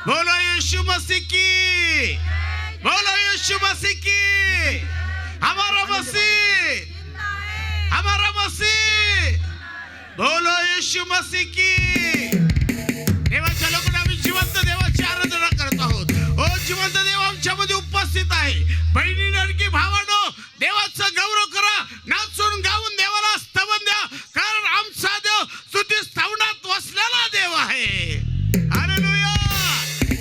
बोलो यीशु मसीह की, बोलो यीशु मसीह की। हमारा मसीह, हमारा मसीह, बोलो यीशु मसीह की। देवाच्या लोकांना आम्ही जिवंत देवाची आराधना करत आहोत. ओ जिवंत देव आमच्यामध्ये उपस्थित आहे. बहिणींनो आणि भावांनो, देवाचा गौरव करा, नाचून गाऊन देवाला स्तवन द्या, कारण आमचा देव स्तुती स्तवनात वसलेला देव आहे. हालेलुया.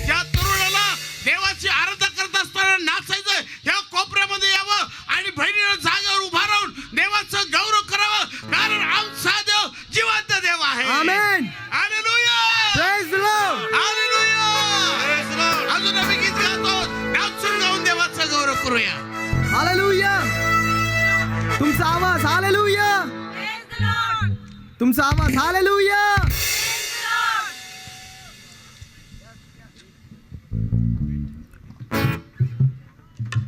ज्या तरुणाला देवाची आराधना करत असताना नाचायचं, या कोपऱ्यामध्ये यावं आणि बहिणीला जागेवर उभा राहून देवाचा गौरव करावं, कारण आमचा देव जिवंत देव आहे. Amen. Hallelujah. Praise the Lord. Hallelujah. Praise the Lord. अजून आम्ही गीत गातो, नाचून गाऊन देवाचा गौरव करूया. हालेलुया. तुमचा आवाज हालेलुया. तुमचा आवाज हालेलुया.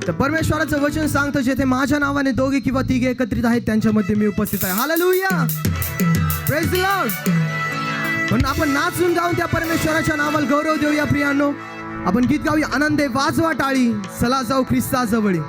तर परमेश्वराचं वचन सांगतं, जेथे माझ्या नावाने दोघे किंवा तिघे एकत्रित आहेत त्यांच्यामध्ये मी उपस्थित आहे. हालेलुया. Praise the Lord. म्हणून आपण नाचून गाऊन त्या परमेश्वराच्या नावाला गौरव देऊया. प्रियांनो, आपण गीत गाऊया. आनंदे वाजवा टाळी, चला जाऊ ख्रिस्ताजवळी.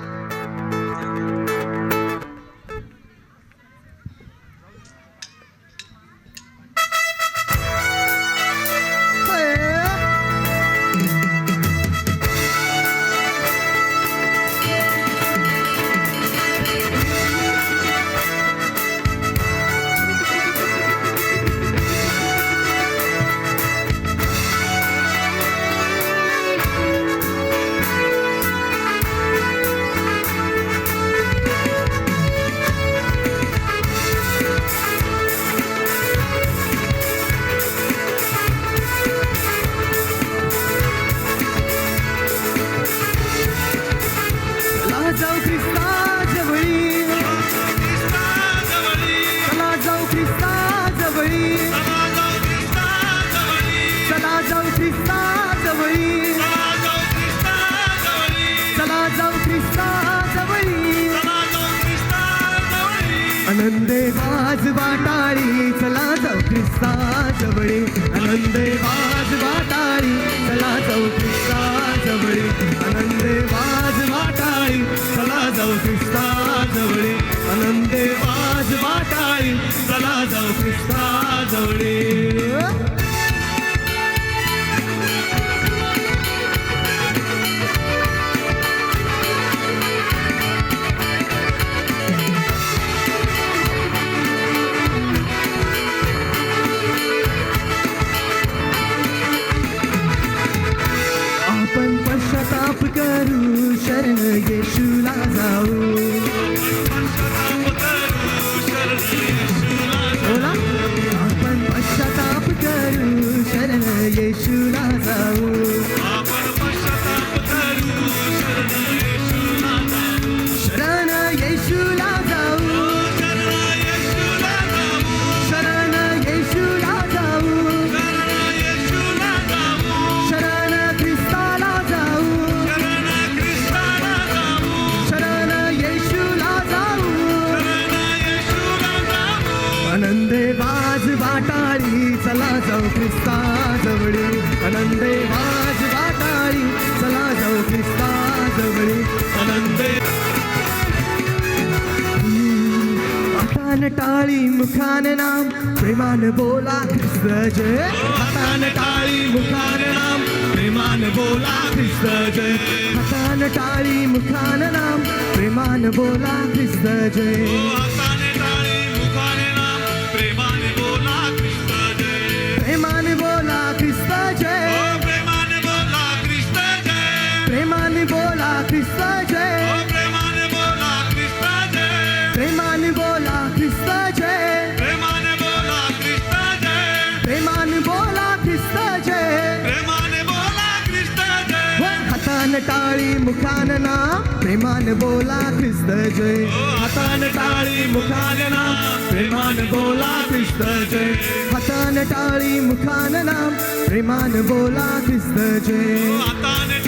आनंदे वाजवा टाळी, चला जाऊ ख्रिस्ताजवळी. आनंदे वाजवा टाळी, चला जाऊ ख्रिस्ताजवळी. आनंदे वाजवा टाळी, चला जाऊ ख्रिस्ताजवळी. आनंदे वाजवा टाळी, चला जाऊ ख्रिस्ताजवळी. आपण पश्चाताप करू, शरण येशूला जाऊ. बोला. आपण पश्चाताप करू, शरण येशूला जाऊ. शरण येशूला जाऊ. शरण येशूला जाऊ. शरण ख्रिस्ताला जाऊ. शरण येशूला जाऊ. आनंदे वाजवा टाळी, चला जाऊ ख्रिस्ताजवळी. आनंदे वाजवा टाळी, चला जाऊ ख्रिस्ताजवळी. आनंदे हातान टाळी, मुखान नाम, प्रेमान बोला ख्रिस्त जय. हातान टाळी, मुखान नाम, प्रेमान बोला ख्रिस्त जय. हातान टाळी, मुखान नाम, प्रेमान बोला ख्रिस्त जय. प्रेमान बोला ख्रिस्त जय. प्रेमान बोला ख्रिस्त जय. प्रेमान बोला ख्रिस्त जय. प्रेमान बोला ख्रिस्त जय. हातान टाळी, मुखान नाम, प्रेमान बोला ख्रिस्त जय. हातान टाळी, मुखान नाम, प्रेमान बोला ख्रिस्त जय. हातान टाळी, मुखान नाम, प्रेमान बोला ख्रिस्त जय.